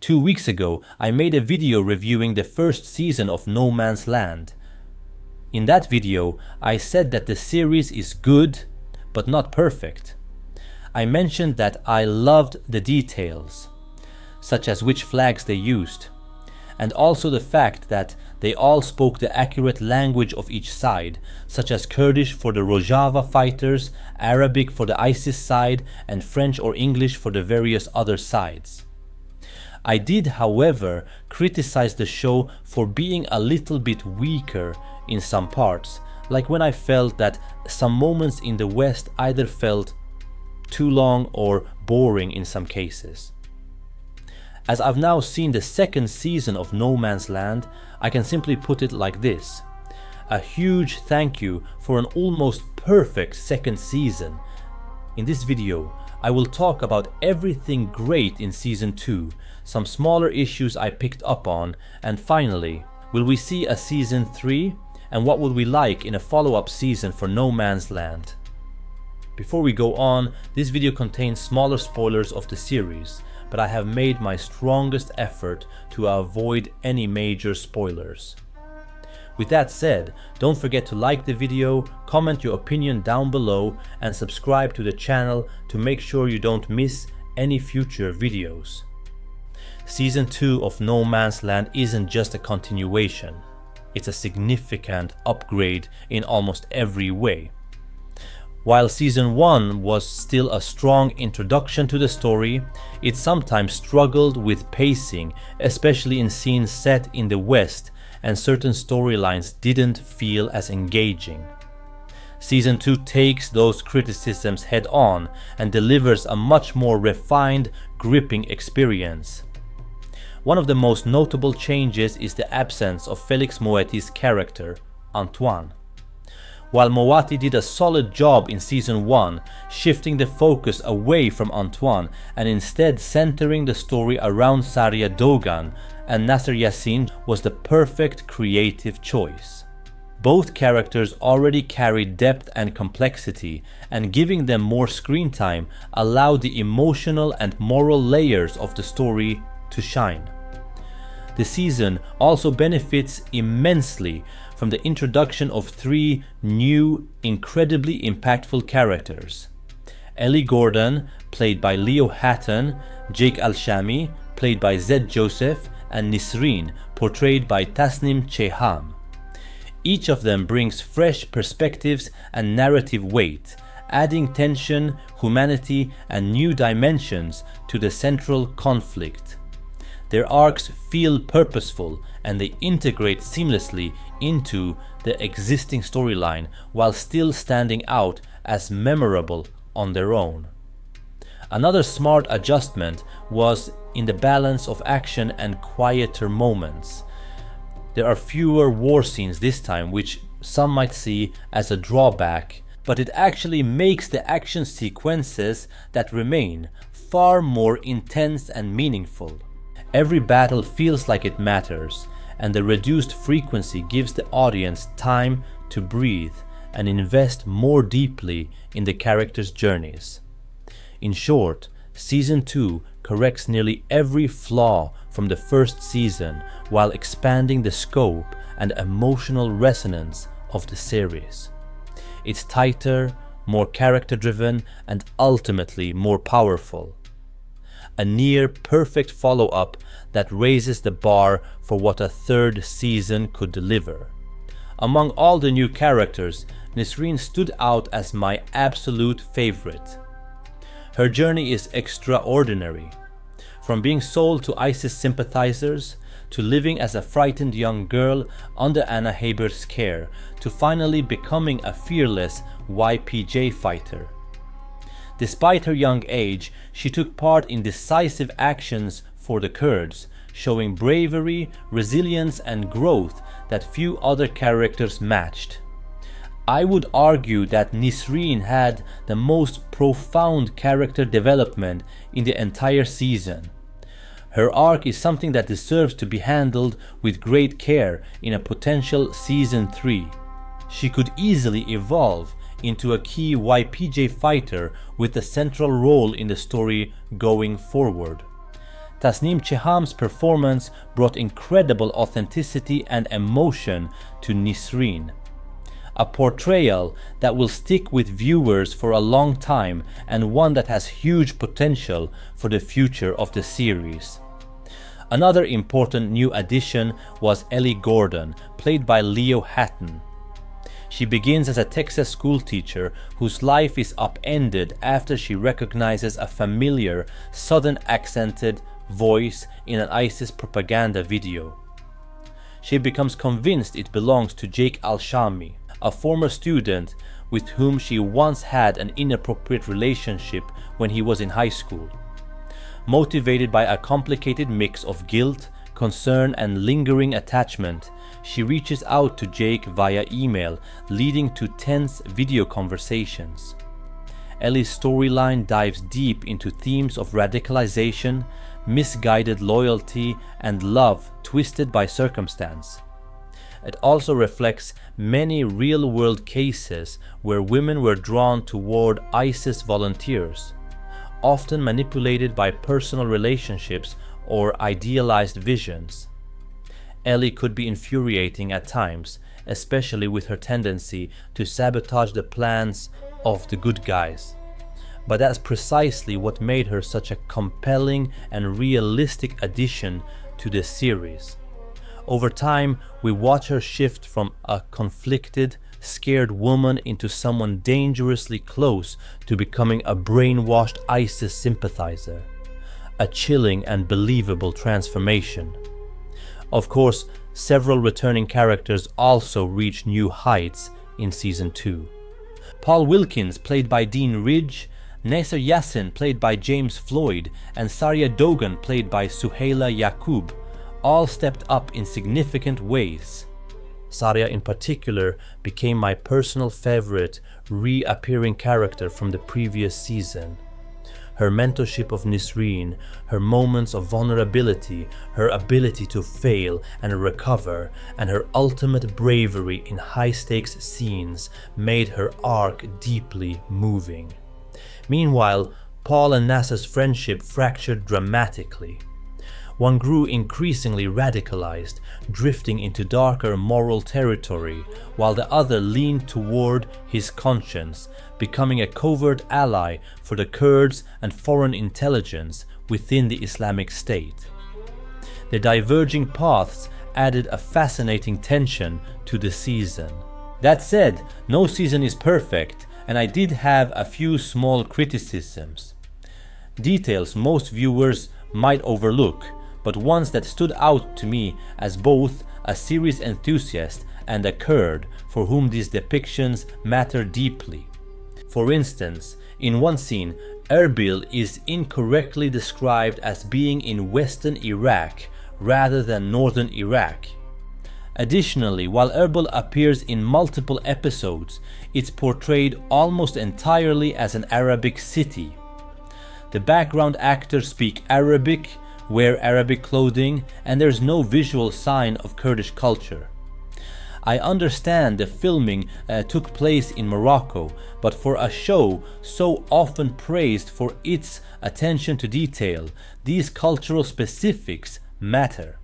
2 weeks ago, I made a video reviewing the first season of No Man's Land. In that video, I said that the series is good, but not perfect. I mentioned that I loved the details, such as which flags they used, and also the fact that they all spoke the accurate language of each side, such as Kurdish for the Rojava fighters, Arabic for the ISIS side, and French or English for the various other sides. I did, however, criticize the show for being a little bit weaker in some parts, like when I felt that some moments in the West either felt too long or boring in some cases. As I've now seen the second season of No Man's Land, I can simply put it like this. A huge thank you for an almost perfect second season. In this video, I will talk about everything great in Season 2, some smaller issues I picked up on, and finally, will we see a Season 3? And what would we like in a follow-up season for No Man's Land? Before we go on, this video contains smaller spoilers of the series, but I have made my strongest effort to avoid any major spoilers. With that said, don't forget to like the video, comment your opinion down below, and subscribe to the channel to make sure you don't miss any future videos. Season 2 of No Man's Land isn't just a continuation. It's a significant upgrade in almost every way. While Season 1 was still a strong introduction to the story, it sometimes struggled with pacing, especially in scenes set in the West, and certain storylines didn't feel as engaging. Season 2 takes those criticisms head on and delivers a much more refined, gripping experience. One of the most notable changes is the absence of Felix Moeti's character, Antoine. While Moati did a solid job in Season 1, shifting the focus away from Antoine and instead centering the story around Saria Dogan and Nasser Yassin was the perfect creative choice. Both characters already carried depth and complexity, and giving them more screen time allowed the emotional and moral layers of the story to shine. The season also benefits immensely from the introduction of 3 new, incredibly impactful characters. Ellie Gordon, played by Leo Hatton, Jake Al-Shami, played by Zed Joseph, and Nisreen, portrayed by Tasnim Cheham. Each of them brings fresh perspectives and narrative weight, adding tension, humanity, and new dimensions to the central conflict. Their arcs feel purposeful and they integrate seamlessly into the existing storyline while still standing out as memorable on their own. Another smart adjustment was in the balance of action and quieter moments. There are fewer war scenes this time, which some might see as a drawback, but it actually makes the action sequences that remain far more intense and meaningful. Every battle feels like it matters, and the reduced frequency gives the audience time to breathe and invest more deeply in the characters' journeys. In short, Season 2 corrects nearly every flaw from the first season while expanding the scope and emotional resonance of the series. It's tighter, more character-driven, and ultimately more powerful. A near-perfect follow-up that raises the bar for what a third season could deliver. Among all the new characters, Nisreen stood out as my absolute favorite. Her journey is extraordinary. From being sold to ISIS sympathizers, to living as a frightened young girl under Anna Haber's care, to finally becoming a fearless YPJ fighter. Despite her young age, she took part in decisive actions for the Kurds, showing bravery, resilience, and growth that few other characters matched. I would argue that Nisreen had the most profound character development in the entire season. Her arc is something that deserves to be handled with great care in a potential Season 3. She could easily evolve into a key YPJ fighter with a central role in the story going forward. Tasnim Cheham's performance brought incredible authenticity and emotion to Nisreen, a portrayal that will stick with viewers for a long time and one that has huge potential for the future of the series. Another important new addition was Ellie Gordon, played by Leo Hatton. She begins as a Texas schoolteacher whose life is upended after she recognizes a familiar, southern accented voice in an ISIS propaganda video. She becomes convinced it belongs to Jake Al-Shami, a former student with whom she once had an inappropriate relationship when he was in high school. Motivated by a complicated mix of guilt, concern, and lingering attachment, she reaches out to Jake via email, leading to tense video conversations. Ellie's storyline dives deep into themes of radicalization, misguided loyalty, and love twisted by circumstance. It also reflects many real-world cases where women were drawn toward ISIS volunteers, often manipulated by personal relationships or idealized visions. Ellie could be infuriating at times, especially with her tendency to sabotage the plans of the good guys. But that's precisely what made her such a compelling and realistic addition to the series. Over time, we watch her shift from a conflicted, scared woman into someone dangerously close to becoming a brainwashed ISIS sympathizer. A chilling and believable transformation. Of course, several returning characters also reach new heights in Season 2. Paul Wilkins, played by Dean Ridge, Nasser Yassin, played by James Floyd, and Saria Dogan, played by Suhaila Yaqub, all stepped up in significant ways. Saria in particular became my personal favorite reappearing character from the previous season. Her mentorship of Nisreen, her moments of vulnerability, her ability to fail and recover, and her ultimate bravery in high-stakes scenes made her arc deeply moving. Meanwhile, Paul and Nasser's friendship fractured dramatically. One grew increasingly radicalized, drifting into darker moral territory, while the other leaned toward his conscience, becoming a covert ally for the Kurds and foreign intelligence within the Islamic State. The diverging paths added a fascinating tension to the season. That said, no season is perfect, and I did have a few small criticisms. Details most viewers might overlook, but ones that stood out to me as both a series enthusiast and a Kurd for whom these depictions matter deeply. For instance, in one scene, Erbil is incorrectly described as being in western Iraq rather than northern Iraq. Additionally, while Erbil appears in multiple episodes, it's portrayed almost entirely as an Arabic city. The background actors speak Arabic, wear Arabic clothing, and there's no visual sign of Kurdish culture. I understand the filming took place in Morocco, but for a show so often praised for its attention to detail, these cultural specifics matter.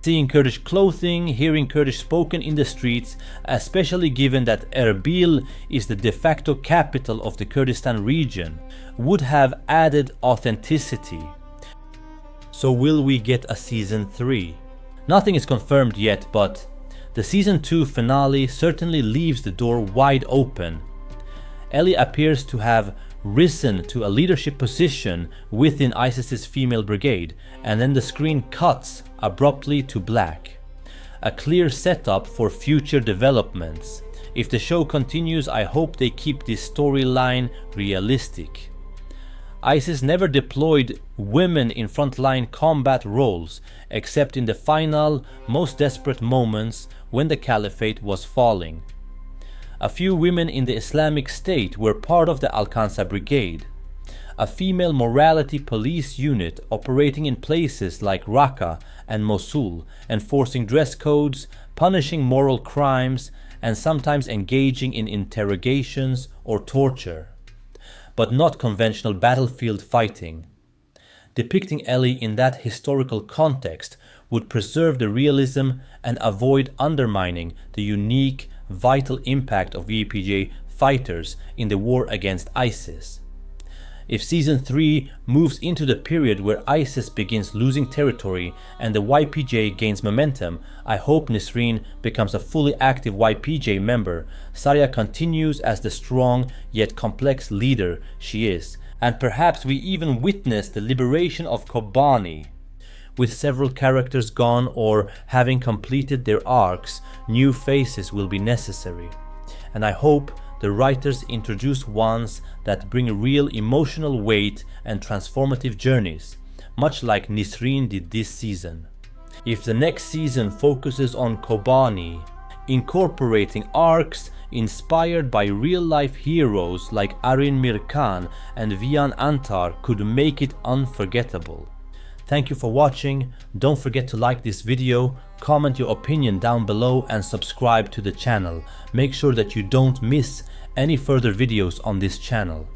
Seeing Kurdish clothing, hearing Kurdish spoken in the streets, especially given that Erbil is the de facto capital of the Kurdistan region, would have added authenticity. So will we get a Season 3? Nothing is confirmed yet, but the Season 2 finale certainly leaves the door wide open. Ellie appears to have risen to a leadership position within ISIS's female brigade, and then the screen cuts abruptly to black. A clear setup for future developments. If the show continues, I hope they keep this storyline realistic. ISIS never deployed women in frontline combat roles, except in the final, most desperate moments when the caliphate was falling. A few women in the Islamic State were part of the Al-Qansah Brigade, a female morality police unit operating in places like Raqqa and Mosul, enforcing dress codes, punishing moral crimes, and sometimes engaging in interrogations or torture, but not conventional battlefield fighting. Depicting Ellie in that historical context would preserve the realism and avoid undermining the unique, vital impact of YPG fighters in the war against ISIS. If Season 3 moves into the period where ISIS begins losing territory and the YPJ gains momentum, I hope Nisreen becomes a fully active YPJ member, Saria continues as the strong yet complex leader she is, and perhaps we even witness the liberation of Kobani. With several characters gone or having completed their arcs, new faces will be necessary. And I hope the writers introduce ones that bring real emotional weight and transformative journeys, much like Nisreen did this season. If the next season focuses on Kobani, incorporating arcs inspired by real-life heroes like Arin Mirkan and Vian Antar could make it unforgettable. Thank you for watching. Don't forget to like this video, comment your opinion down below and subscribe to the channel. Make sure that you don't miss any further videos on this channel.